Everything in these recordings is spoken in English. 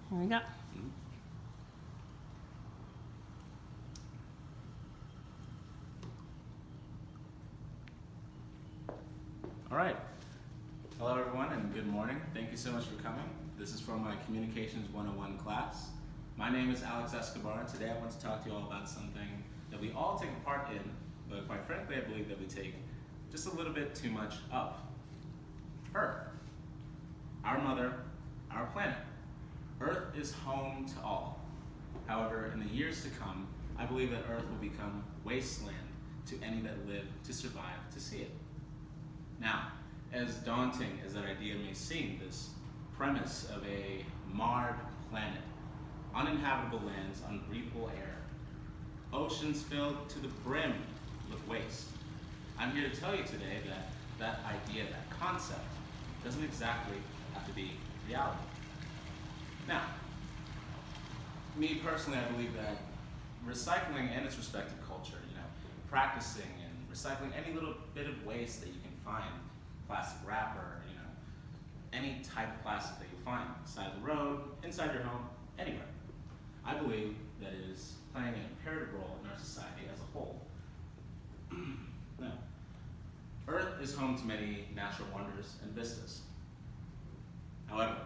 Here we go. All right. Hello, everyone, and good morning. Thank you so much for coming. This is from my Communications 101 class. My name is Alex Escobar, and today I want to talk to you all about something that we all take a part in, but quite frankly, I believe that we take just a little bit too much of. Earth. Our mother, our planet. Earth is home to all. However, in the years to come, I believe that Earth will become wasteland to any that live to survive to see it. Now, as daunting as that idea may seem, this premise of a marred planet, uninhabitable lands, unbreathable air, oceans filled to the brim with waste, I'm here to tell you today that that idea, that concept, doesn't exactly have to be reality. Now, me personally, I believe that recycling and its respective culture, practicing and recycling any little bit of waste that you can find, plastic wrapper, any type of plastic that you find, side of the road, inside your home, anywhere. I believe that it is playing an imperative role in our society as a whole. Now, Earth is home to many natural wonders and vistas. However,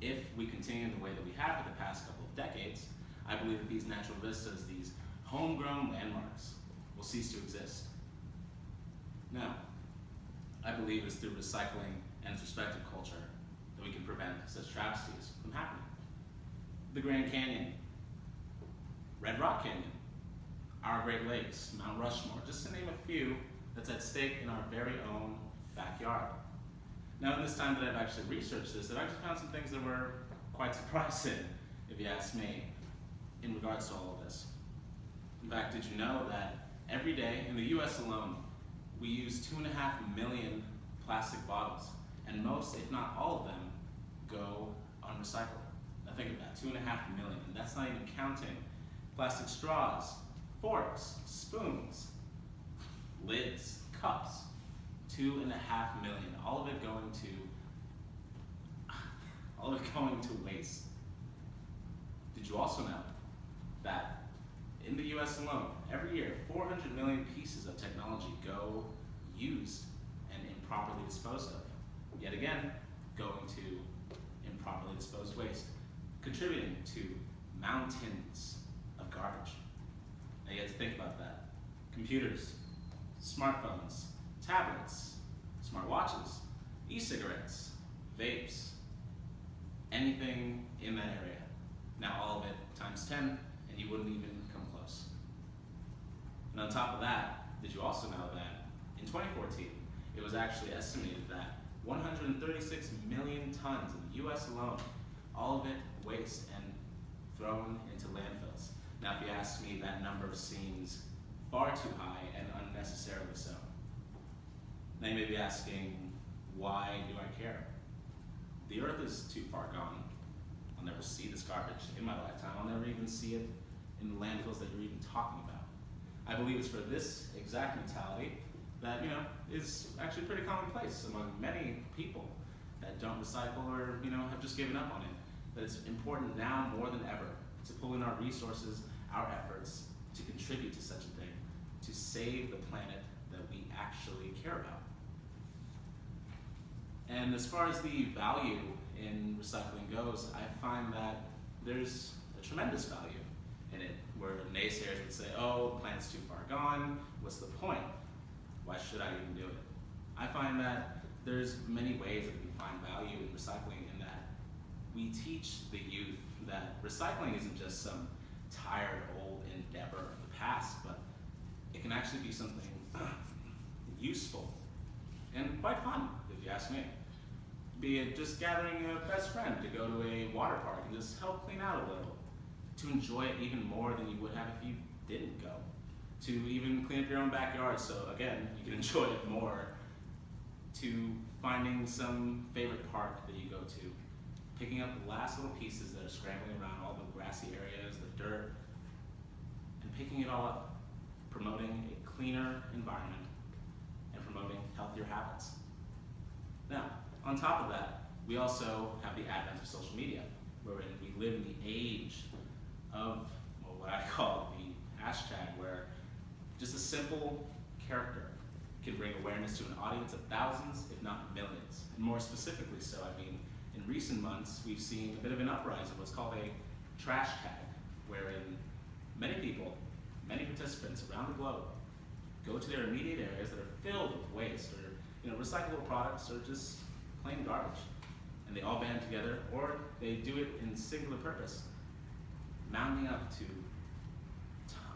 if we continue the way that we have for the past couple of decades, I believe that these natural vistas, these homegrown landmarks, will cease to exist. Now, I believe it's through recycling and its respective culture that we can prevent such travesties from happening. The Grand Canyon, Red Rock Canyon, our Great Lakes, Mount Rushmore, just to name a few that's at stake in our very own backyard. Now, in this time that I've actually researched this, I've actually found some things that were quite surprising, if you ask me, in regards to all of this. In fact, did you know that every day in the US alone, we use 2.5 million plastic bottles, and most, if not all of them, go unrecycled. Now think of that, 2.5 million, and that's not even counting plastic straws, forks, spoons, lids, cups. 2.5 million, all of it going to waste. Did you also know that in the US alone, every year, 400 million pieces of technology go used and improperly disposed of? Yet again, going to improperly disposed waste, contributing to mountains of garbage. Now you have to think about that. Computers, smartphones, tablets, smartwatches, e-cigarettes, vapes, anything in that area. Now all of it times 10, and you wouldn't even come close. And on top of that, did you also know that in 2014, it was actually estimated that 136 million tons in the US alone, all of it waste and thrown into landfills. Now if you ask me, that number seems far too high and unnecessarily so. Now you may be asking, why do I care? The Earth is too far gone. I'll never see this garbage in my lifetime. I'll never even see it in the landfills that you're even talking about. I believe it's for this exact mentality that is actually pretty commonplace among many people that don't recycle or have just given up on it. That it's important now more than ever to pull in our resources, our efforts to contribute to such a thing, to save the planet that we actually care about. And as far as the value in recycling goes, I find that there's a tremendous value in it, where naysayers would say, oh, the planet's too far gone, what's the point? Why should I even do it? I find that there's many ways that we can find value in recycling, in that we teach the youth that recycling isn't just some tired old endeavor of the past, but it can actually be something useful and quite fun, if you ask me. Be it just gathering a best friend to go to a water park and just help clean out a little, to enjoy it even more than you would have if you didn't go, to even clean up your own backyard so again you can enjoy it more, to finding some favorite park that you go to, picking up the last little pieces that are scrambling around all the grassy areas, the dirt, and picking it all up, promoting a cleaner environment and promoting healthier habits. Now, on top of that, we also have the advent of social media, wherein we live in the age of, well, what I call the hashtag, where just a simple character can bring awareness to an audience of thousands, if not millions. And more specifically so, I mean, in recent months, we've seen a bit of an uprising, what's called a trash tag, wherein many people, many participants around the globe go to their immediate areas that are filled with waste or recyclable products or just plain garbage. And they all band together, or they do it in singular purpose, mounting up to,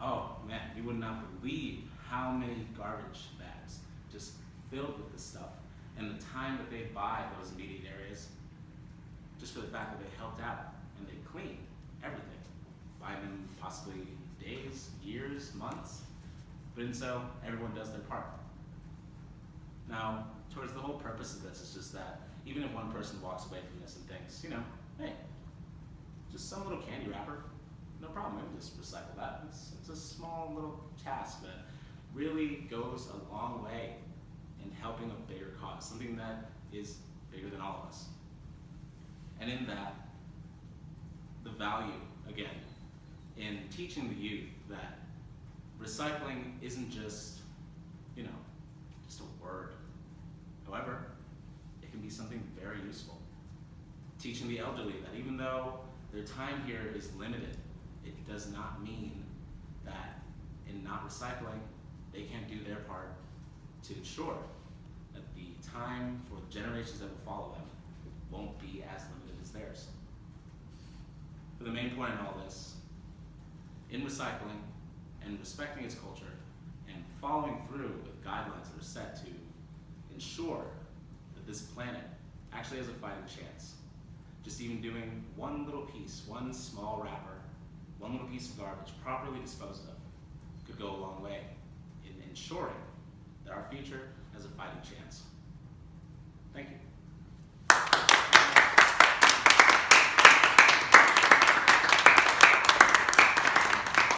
oh man, you would not believe how many garbage bags just filled with this stuff, and the time that they buy those immediate areas just for the fact that they helped out and they cleaned everything, buying them possibly days, years, months, but in so everyone does their part. Now, towards the whole purpose of this is just that even if one person walks away from this and thinks, hey, just some little candy wrapper, no problem, maybe just recycle that. It's a small little task that really goes a long way in helping a bigger cause, something that is bigger than all of us. And in that, the value, again, in teaching the youth that recycling isn't just, just a word. However, it can be something very useful. Teaching the elderly that even though their time here is limited, it does not mean that in not recycling, they can't do their part to ensure that the time for the generations that will follow them won't be as limited as theirs. But the main point in all this, in recycling and respecting its culture and following through with guidelines that are set to ensure that this planet actually has a fighting chance. Just even doing one little piece, one small wrapper, one little piece of garbage properly disposed of could go a long way in ensuring that our future has a fighting chance. Thank you.